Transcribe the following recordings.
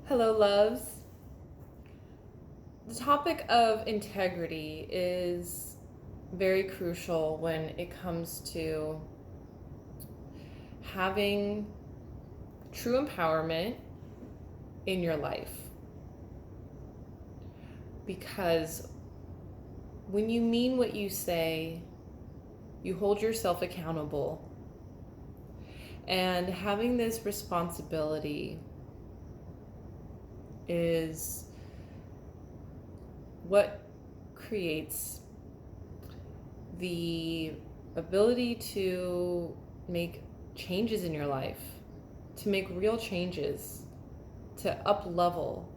Hello, loves. The topic of integrity is very crucial when it comes to having true empowerment in your life. Because when you mean what you say, you hold yourself accountable. And having this responsibility is what creates the ability to make changes in your life, to make real changes, to up level.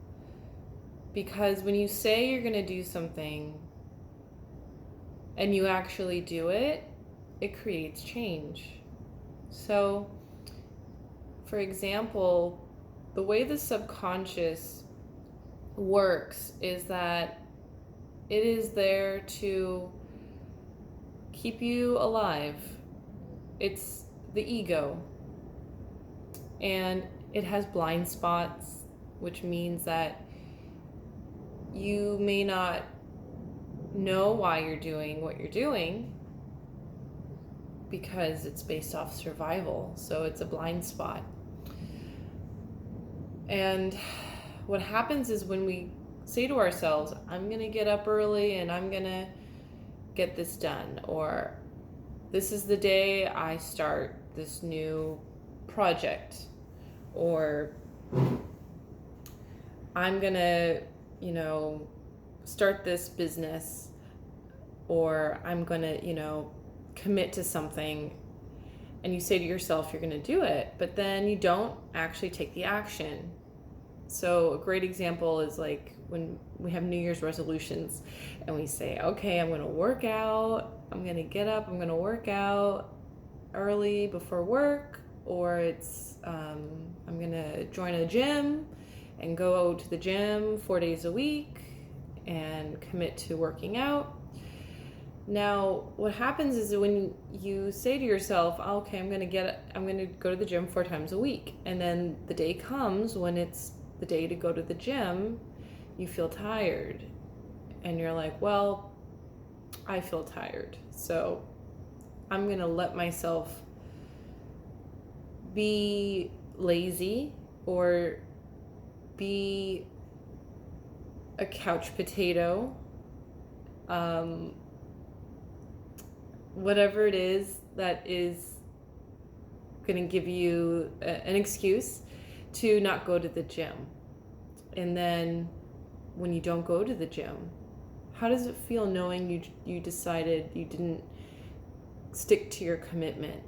Because when you say you're going to do something and you actually do it, it creates change. So, for example, the way the subconscious works is that it is there to keep you alive. It's the ego. And it has blind spots, which means that you may not know why you're doing what you're doing because it's based off survival. So it's a blind spot. And what happens is when we say to ourselves, I'm going to get up early and I'm going to get this done, or this is the day I start this new project, or I'm going to, start this business, or I'm going to, commit to something, and you say to yourself you're going to do it, but then you don't actually take the action. So a great example is like when we have New Year's resolutions and we say, okay, I'm going to work out, I'm going to get up, I'm going to work out early before work, or it's I'm going to join a gym and go to the gym 4 days a week and commit to working out. Now, what happens is when you say to yourself, okay, I'm going to go to the gym 4 times a week, and then the day comes when it's the day to go to the gym, you feel tired, and you're like, well, I feel tired, so I'm going to let myself be lazy or be a couch potato, whatever it is that is going to give you an excuse to not go to the gym. And then when you don't go to the gym, how does it feel knowing you decided you didn't stick to your commitment?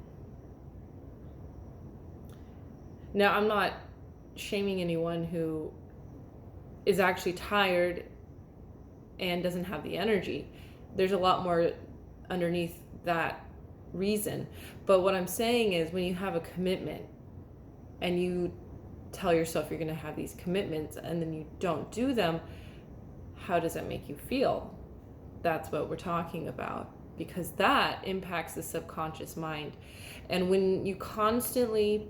Now, I'm not shaming anyone who is actually tired and doesn't have the energy. There's a lot more underneath that reason. But what I'm saying is when you have a commitment and you tell yourself you're going to have these commitments and then you don't do them, how does that make you feel? That's what we're talking about, because that impacts the subconscious mind. And when you constantly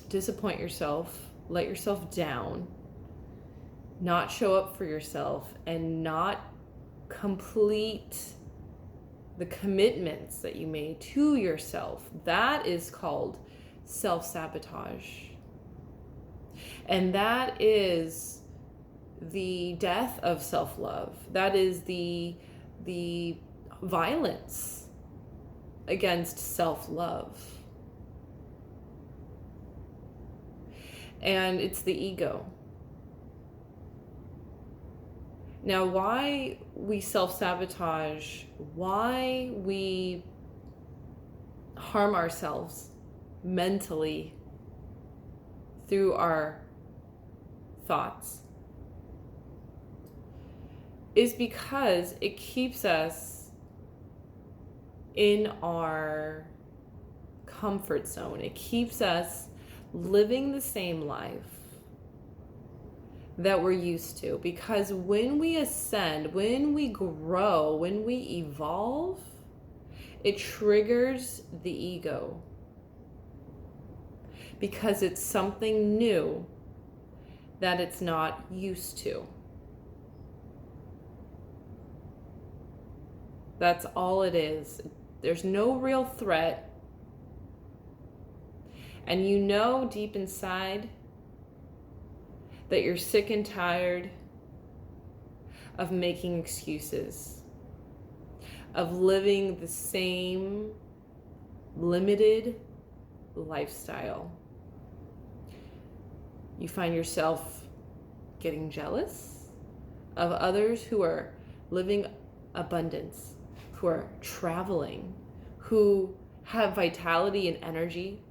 disappoint yourself, let yourself down, not show up for yourself, and not complete the commitments that you made to yourself, that is called self-sabotage. And that is the death of self-love. That is the violence against self-love. And it's the ego. Now, why we self-sabotage, why we harm ourselves mentally through our thoughts, is because it keeps us in our comfort zone. It keeps us living the same life that we're used to. Because when we ascend, when we grow, when we evolve, it triggers the ego. Because it's something new that it's not used to. That's all it is. There's no real threat. And you know deep inside that you're sick and tired of making excuses, of living the same limited lifestyle. You find yourself getting jealous of others who are living abundance, who are traveling, who have vitality and energy,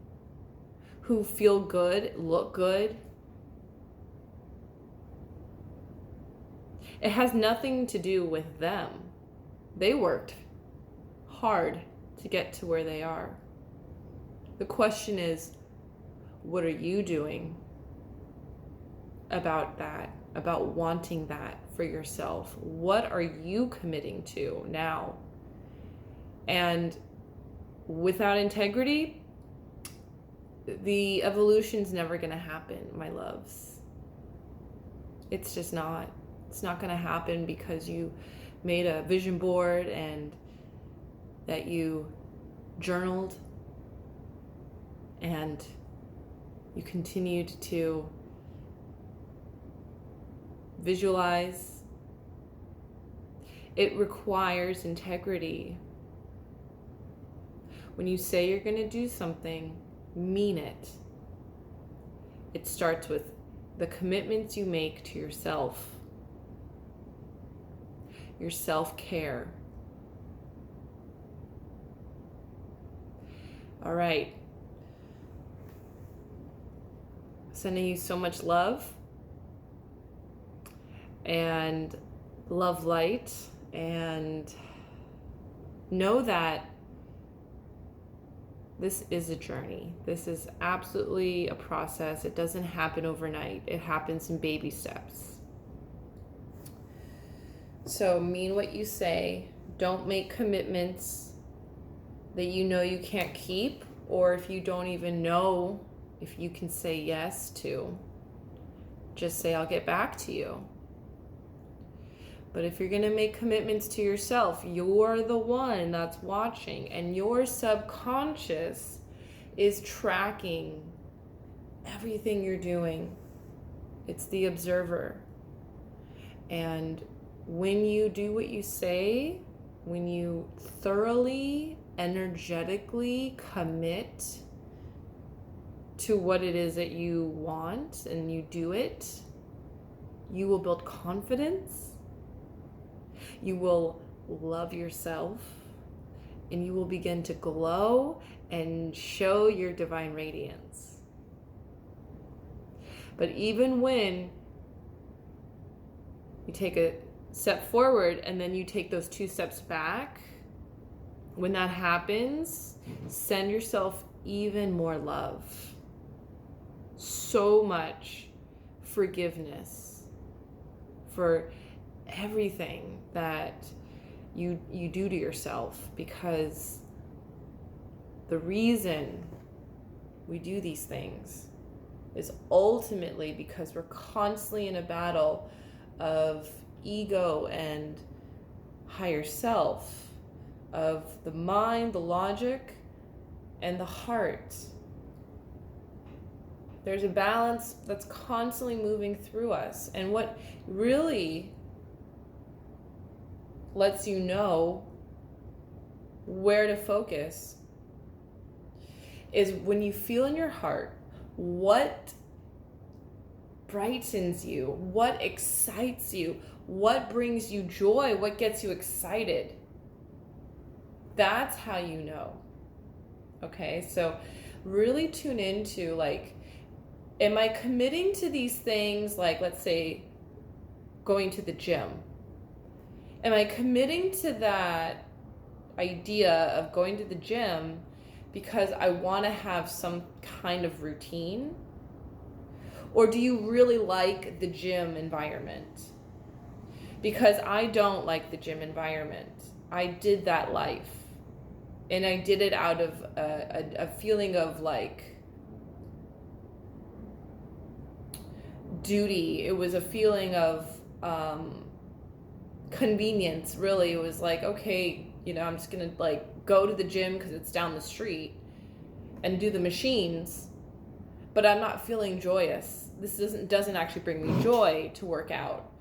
who feel good, look good. It has nothing to do with them. They worked hard to get to where they are. The question is, what are you doing about that, about wanting that for yourself? What are you committing to now? And without integrity, the evolution's never going to happen, my loves. It's just not. It's not going to happen because you made a vision board and that you journaled and you continued to visualize. It requires integrity. When you say you're going to do something, mean it. It starts with the commitments you make to yourself, your self-care. All right. Sending you so much love and love light, and know that this is a journey. This is absolutely a process. It doesn't happen overnight. It happens in baby steps. So mean what you say. Don't make commitments that you know you can't keep, or if you don't even know if you can say yes to. Just say, I'll get back to you. But if you're going to make commitments to yourself, you're the one that's watching, and your subconscious is tracking everything you're doing. It's the observer. And when you do what you say, when you thoroughly, energetically commit to what it is that you want and you do it, you will build confidence. You will love yourself, and you will begin to glow and show your divine radiance. But even when you take a step forward and then you take those 2 steps back, when that happens, send yourself even more love. So much forgiveness for everything that you do to yourself, because the reason we do these things is ultimately because we're constantly in a battle of ego and higher self, of the mind, the logic, and the heart. There's a balance that's constantly moving through us. And what really lets you know where to focus is when you feel in your heart what brightens you, what excites you, what brings you joy, what gets you excited. That's how you know. Okay, so really tune into, like, am I committing to these things? Like, let's say going to the gym. Am I committing to that idea of going to the gym because I want to have some kind of routine? Or do you really like the gym environment? Because I don't like the gym environment. I did that life. And I did it out of a feeling of like duty. It was a feeling of convenience, really. It was like, okay, I'm just gonna like go to the gym because it's down the street and do the machines, but I'm not feeling joyous. This doesn't actually bring me joy to work out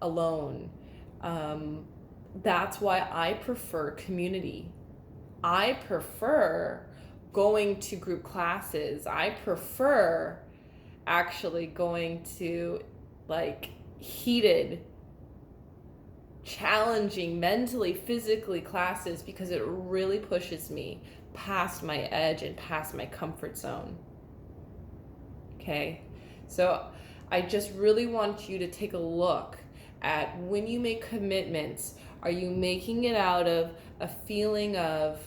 alone. That's why I prefer community. I prefer going to group classes. I prefer actually going to like heated, challenging, mentally, physically classes, because it really pushes me past my edge and past my comfort zone. Okay? So I just really want you to take a look at when you make commitments, are you making it out of a feeling of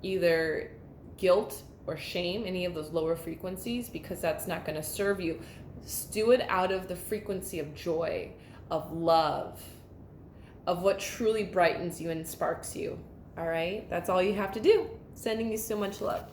either guilt or shame, any of those lower frequencies, because that's not going to serve you. Do it out of the frequency of joy, of love, of what truly brightens you and sparks you. All right? That's all you have to do. Sending you so much love.